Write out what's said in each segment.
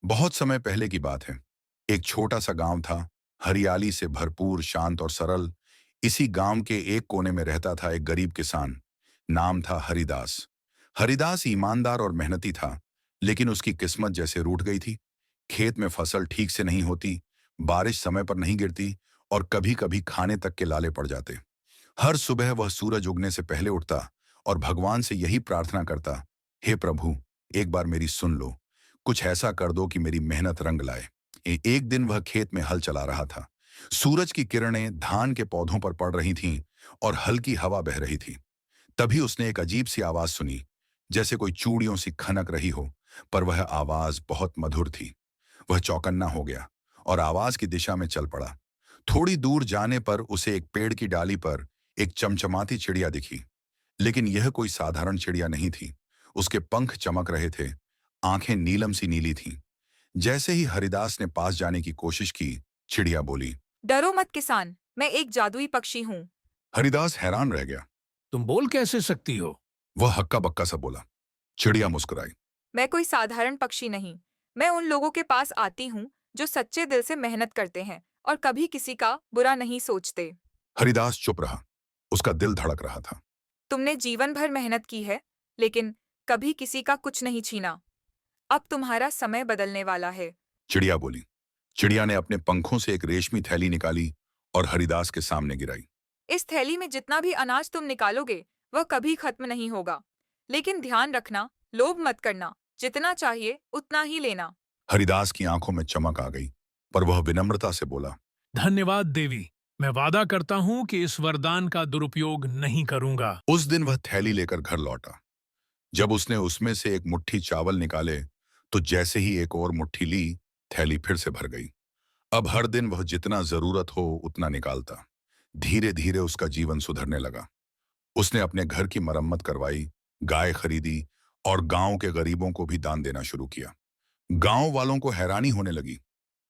बहुत समय पहले की बात है। एक छोटा सा गांव था, हरियाली से भरपूर, शांत और सरल। इसी गांव के एक कोने में रहता था एक गरीब किसान। नाम था हरिदास। हरिदास ईमानदार और मेहनती था, लेकिन उसकी किस्मत जैसे रूठ गई थी। खेत में फसल ठीक से नहीं होती, बारिश समय पर नहीं गिरती, और कभी कभी खाने तक के लाले पड़ जाते। हर सुबह वह सूरज उगने से पहले उठता और भगवान से यही प्रार्थना करता, हे प्रभु, एक बार मेरी सुन लो, कुछ ऐसा कर दो कि मेरी मेहनत रंग लाए। एक दिन वह खेत में हल चला रहा था। सूरज की किरणें धान के पौधों पर पड़ रही थीं और हल्की हवा बह रही थी। तभी उसने एक अजीब सी आवाज सुनी, जैसे कोई चूड़ियों सी खनक रही हो, पर वह आवाज बहुत मधुर थी। वह चौकन्ना हो गया और आवाज की दिशा में चल पड़ा। थोड़ी दूर जाने पर उसे एक पेड़ की डाली पर एक चमचमाती चिड़िया दिखी। लेकिन यह कोई साधारण चिड़िया नहीं थी। उसके पंख चमक रहे थे, आंखें नीलम सी नीली थीं। जैसे ही हरिदास ने पास जाने की कोशिश की, चिड़िया बोली। डरो मत किसान, मैं एक जादुई पक्षी हूँ। हरिदास हैरान रह गया। तुम बोल कैसे सकती हो? वह हक्का बक्का सा बोला। चिड़िया मुस्कुराई। मैं कोई साधारण पक्षी नहीं। मैं उन लोगों के पास आती हूँ जो सच्चे दिल से मेहनत करते हैं और कभी किसी का बुरा नहीं सोचते। हरिदास चुप रहा। उसका दिल धड़क रहा था। तुमने जीवन भर मेहनत की है, लेकिन कभी किसी का कुछ नहीं छीना। अब तुम्हारा समय बदलने वाला है। चिड़िया बोली। चिड़िया ने अपने पंखों से एक रेशमी थैली निकाली और हरिदास के सामने गिराई। इस थैली में जितना भी अनाज तुम निकालोगे, वह कभी खत्म नहीं होगा। लेकिन ध्यान रखना, लोभ मत करना, जितना चाहिए उतना ही लेना। हरिदास की आंखों में चमक आ गई, पर वह विनम्रता से बोला। धन्यवाद देवी। मैं वादा करता हूँ कि इस वरदान का दुरुपयोग नहीं करूंगा। उस दिन वह थैली लेकर घर लौटा। जब उसने उसमें से एक मुट्ठी चावल निकाले, तो जैसे ही एक और मुट्ठी ली, थैली फिर से भर गई। अब हर दिन वह जितना जरूरत हो उतना निकालता। धीरे धीरे उसका जीवन सुधरने लगा। उसने अपने घर की मरम्मत करवाई, गाय खरीदी और गांव के गरीबों को भी दान देना शुरू किया। गांव वालों को हैरानी होने लगी।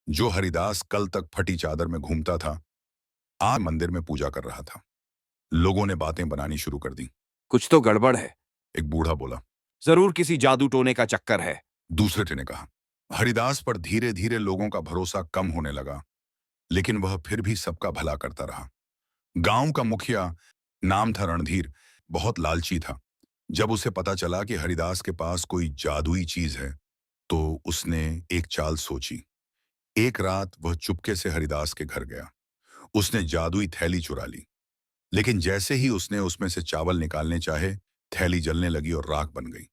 जो हरिदास कल तक फटी चादर में घूमता था, आज मंदिर में पूजा कर रहा था। लोगों ने बातें बनानी शुरू कर दी। कुछ तो गड़बड़ है। एक बूढ़ा बोला। जरूर किसी जादू टोने का चक्कर है। दूसरे ने कहा। हरिदास पर धीरे धीरे लोगों का भरोसा कम होने लगा, लेकिन वह फिर भी सबका भला करता रहा। गांव का मुखिया, नाम था रणधीर, बहुत लालची था। जब उसे पता चला कि हरिदास के पास कोई जादुई चीज है, तो उसने एक चाल सोची। एक रात वह चुपके से हरिदास के घर गया। उसने जादुई थैली चुरा ली, लेकिन जैसे ही उसने उसमें से चावल निकालने चाहे, थैली जलने लगी और राख बन गई।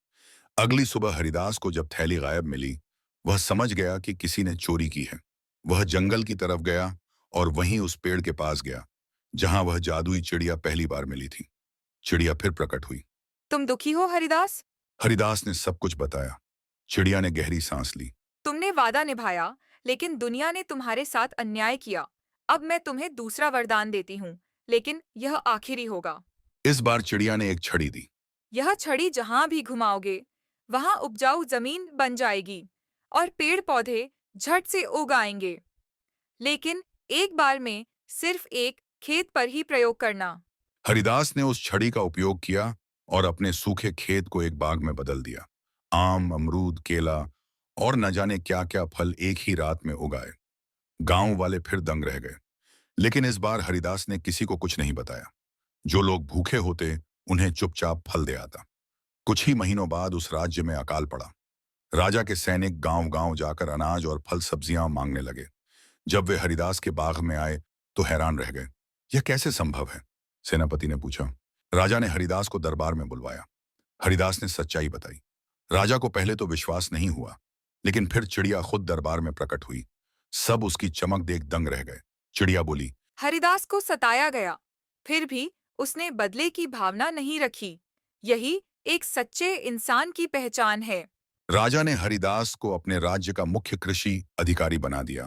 अगली सुबह हरिदास को जब थैली गायब मिली, वह समझ गया कि किसी ने चोरी की है। वह जंगल की तरफ गया और वहीं उस पेड़ के पास गया जहां वह जादुई चिड़िया पहली बार मिली थी। चिड़िया फिर प्रकट हुई। तुम दुखी हो हरिदास? हरिदास ने सब कुछ बताया। चिड़िया ने गहरी सांस ली। तुमने वादा निभाया, लेकिन दुनिया ने तुम्हारे साथ अन्याय किया। अब मैं तुम्हें दूसरा वरदान देती हूँ, लेकिन यह आखिरी होगा। इस बार चिड़िया ने एक छड़ी दी। यह छड़ी जहां भी घुमाओगे, वहां उपजाऊ जमीन बन जाएगी और पेड़ पौधे झट से उग आएंगे। लेकिन एक बार में सिर्फ एक खेत पर ही प्रयोग करना। हरिदास ने उस छड़ी का उपयोग किया और अपने सूखे खेत को एक बाग में बदल दिया। आम, अमरूद, केला और न जाने क्या क्या फल एक ही रात में उगाए। गांव वाले फिर दंग रह गए। लेकिन इस बार हरिदास ने किसी को कुछ नहीं बताया। जो लोग भूखे होते, उन्हें चुपचाप फल दे आता। कुछ ही महीनों बाद उस राज्य में अकाल पड़ा। राजा के सैनिक गांव गांव जाकर अनाज और फल सब्जियां मांगने लगे। जब वे हरिदास के बाग में आए, तो हैरान रह गए। यह कैसे संभव है? सेनापति ने पूछा। राजा ने हरिदास को दरबार में बुलवाया। हरिदास ने सच्चाई बताई। राजा को पहले तो विश्वास नहीं हुआ, लेकिन फिर चिड़िया खुद दरबार में प्रकट हुई। सब उसकी चमक देख दंग रह गए। चिड़िया बोली। हरिदास को सताया गया, फिर भी उसने बदले की भावना नहीं रखी। यही एक सच्चे इंसान की पहचान है। राजा ने हरिदास को अपने राज्य का मुख्य कृषि अधिकारी बना दिया।